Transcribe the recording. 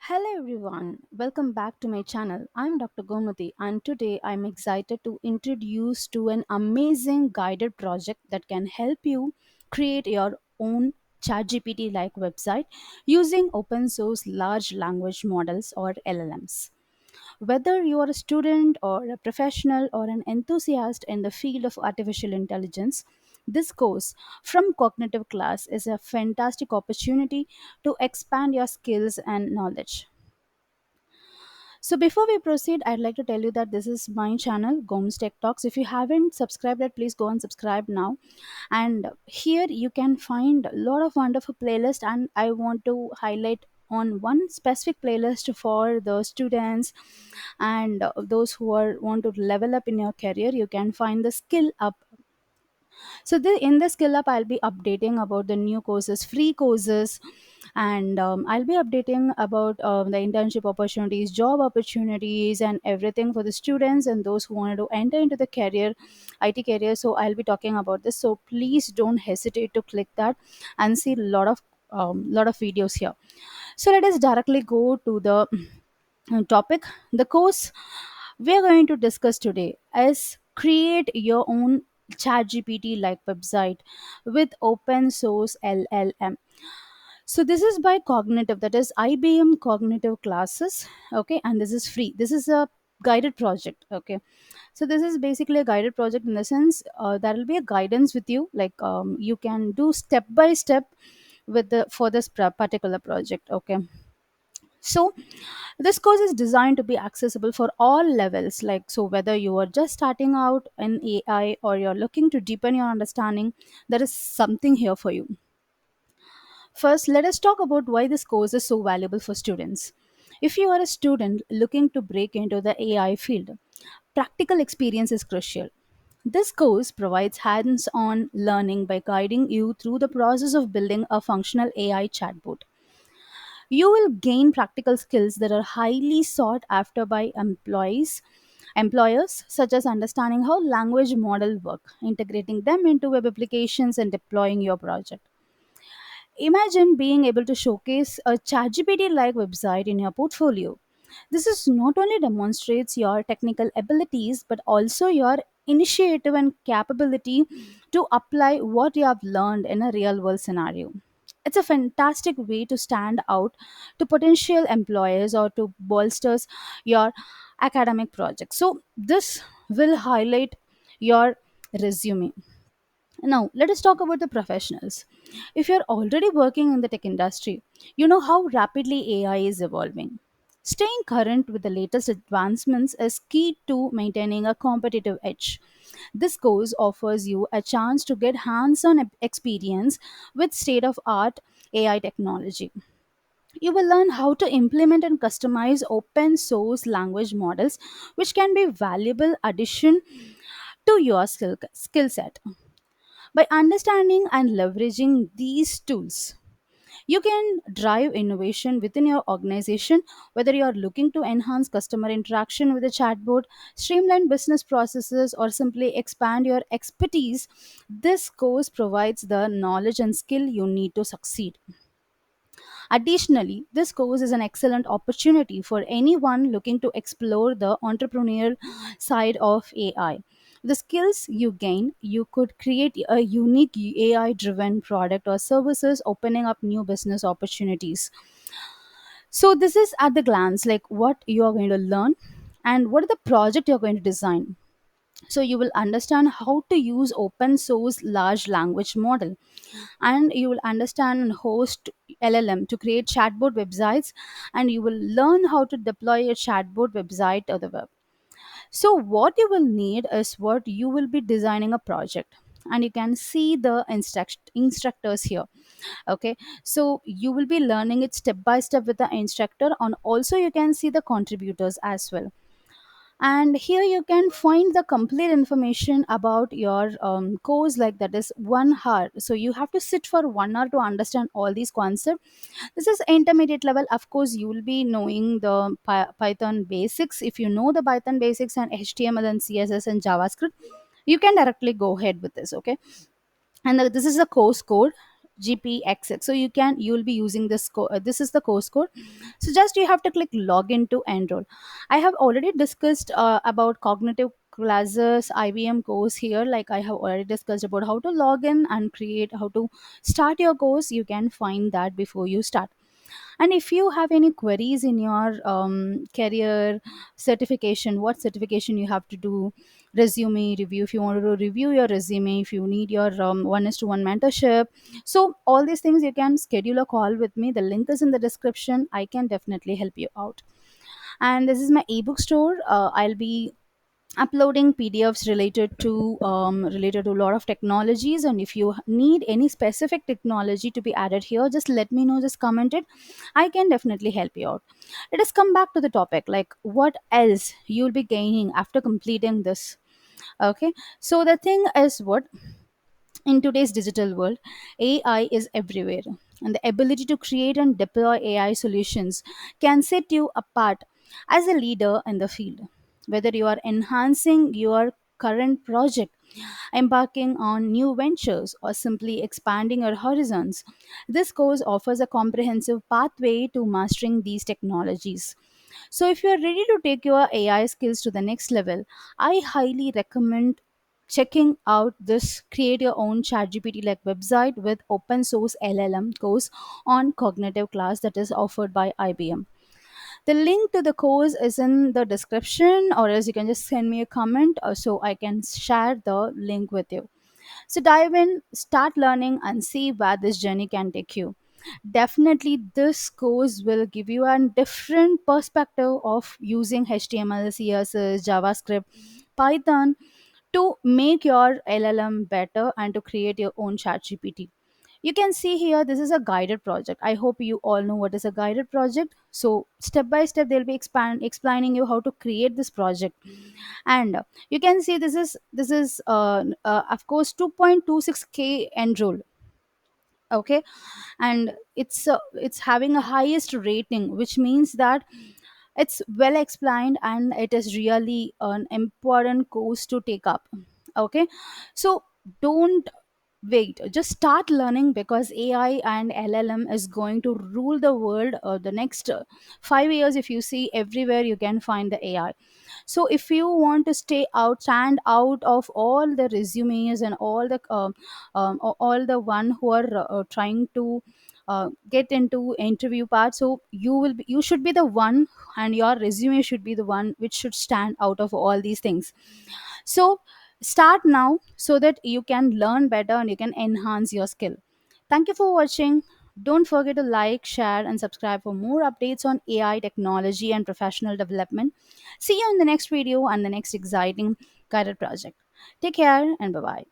Hello everyone, welcome back to my channel. I'm Dr. Gomati and today I'm excited to introduce to an amazing guided project that can help you create your own ChatGPT like website using open source large language models or LLMs. Whether you are a student or a professional or an enthusiast in the field of artificial intelligence, this course from cognitive class is a fantastic opportunity to expand your skills and knowledge. So before we proceed, I'd like to tell you that this is my channel, Goms Tech Talks. If you haven't subscribed yet, please go and subscribe now. And here you can find a lot of wonderful playlists, and I want to highlight on one specific playlist for the students and those who are want to level up in your career. You can find the skill up. So in the skill up, I'll be updating about the new courses, free courses, and I'll be updating about the internship opportunities, job opportunities, and everything for the students and those who wanted to enter into the career, IT career. So I'll be talking about this. So please don't hesitate to click that and see a lot of videos here. So let us directly go to the topic. The course we are going to discuss today is create your own ChatGPT like website with open source LLM. So this is by Cognitive, that is IBM Cognitive Classes. Okay, and this is free. This is a guided project. Okay, so this is basically a guided project in the sense there will be a guidance with you, like you can do step by step with the for this particular project. Okay, so this course is designed to be accessible for all levels, like so whether you are just starting out in AI or you're looking to deepen your understanding, there is something here for you. First, let us talk about why this course is so valuable for students. If you are a student looking to break into the AI field, practical experience is crucial. This course provides hands on learning by guiding you through the process of building a functional AI chatbot. You will gain practical skills that are highly sought after by employers, such as understanding how language models work, integrating them into web applications, and deploying your project. Imagine being able to showcase a ChatGPT like website in your portfolio. This is not only demonstrates your technical abilities but also your initiative and capability to apply what you have learned in a real world scenario. It's a fantastic way to stand out to potential employers or to bolster your academic projects. So this will highlight your resume. Now, let us talk about the professionals. If you're already working in the tech industry, you know how rapidly AI is evolving. Staying current with the latest advancements is key to maintaining a competitive edge. This course offers you a chance to get hands on experience with state of art AI technology. You will learn how to implement and customize open source language models, which can be valuable addition to your skill set. By understanding and leveraging these tools, you can drive innovation within your organization, whether you are looking to enhance customer interaction with a chatbot, streamline business processes, or simply expand your expertise. This course provides the knowledge and skill you need to succeed. Additionally, this course is an excellent opportunity for anyone looking to explore the entrepreneurial side of AI. The skills you gain, you could create a unique AI driven product or services, opening up new business opportunities. So, this is at the glance like what you are going to learn and what are the project you're going to design. So you will understand how to use open source large language model, and you will understand and host LLM to create chatbot websites, and you will learn how to deploy a chatbot website to the web. So what you will need is what you will be designing a project, and you can see the instructors here. Okay, so you will be learning it step by step with the instructor, and also you can see the contributors as well. And here you can find the complete information about your course, like that is 1 hour, so you have to sit for 1 hour to understand all these concepts. This is intermediate level. Of course, you will be knowing the Python basics. If you know the Python basics and HTML and CSS and JavaScript, you can directly go ahead with this. Okay, and this is the course code. gpxx. So you'll be using this is the course code. So just you have to click login to enroll. I have already discussed about cognitive classes IBM course here. Like I have already discussed about how to log in and create, how to start your course. You can find that before you start. And if you have any queries in your career certification, what certification you have to do, resume review, if you want to review your resume, if you need your one is to one mentorship, so all these things you can schedule a call with me. The link is in the description. I can definitely help you out. And this is my ebook store. I'll be uploading PDFs related to a lot of technologies. And if you need any specific technology to be added here, just let me know, just comment it. I can definitely help you out. Let us come back to the topic, like what else you'll be gaining after completing this. Okay, so the thing is, what in today's digital world, AI is everywhere, and the ability to create and deploy AI solutions can set you apart as a leader in the field. Whether you are enhancing your current project, embarking on new ventures, or simply expanding your horizons, this course offers a comprehensive pathway to mastering these technologies. So, if you are ready to take your AI skills to the next level, I highly recommend checking out this create your own ChatGPT like website with open source LLM course on cognitive class that is offered by IBM. The link to the course is in the description, or else you can just send me a comment so I can share the link with you. So dive in, start learning, and see where this journey can take you. Definitely, this course will give you a different perspective of using HTML, CSS, JavaScript, Python to make your LLM better and to create your own chat GPT. You can see here, this is a guided project. I hope you all know what is a guided project. So step by step, they'll be explaining you how to create this project. And you can see this is of course 2.26k enrolled. Okay, and it's having a highest rating, which means that it's well explained and it is really an important course to take up. Okay, so don't wait, just start learning, because AI and LLM is going to rule the world the next 5 years. If you see, everywhere you can find the AI. So if you want to stand out of all the resumes and all the one who are trying to get into interview part, so you should be the one, and your resume should be the one which should stand out of all these things. So start now so that you can learn better and you can enhance your skill. Thank you for watching. Don't forget to like, share, and subscribe for more updates on AI technology and professional development. See you in the next video and the next exciting guided project. Take care and bye bye.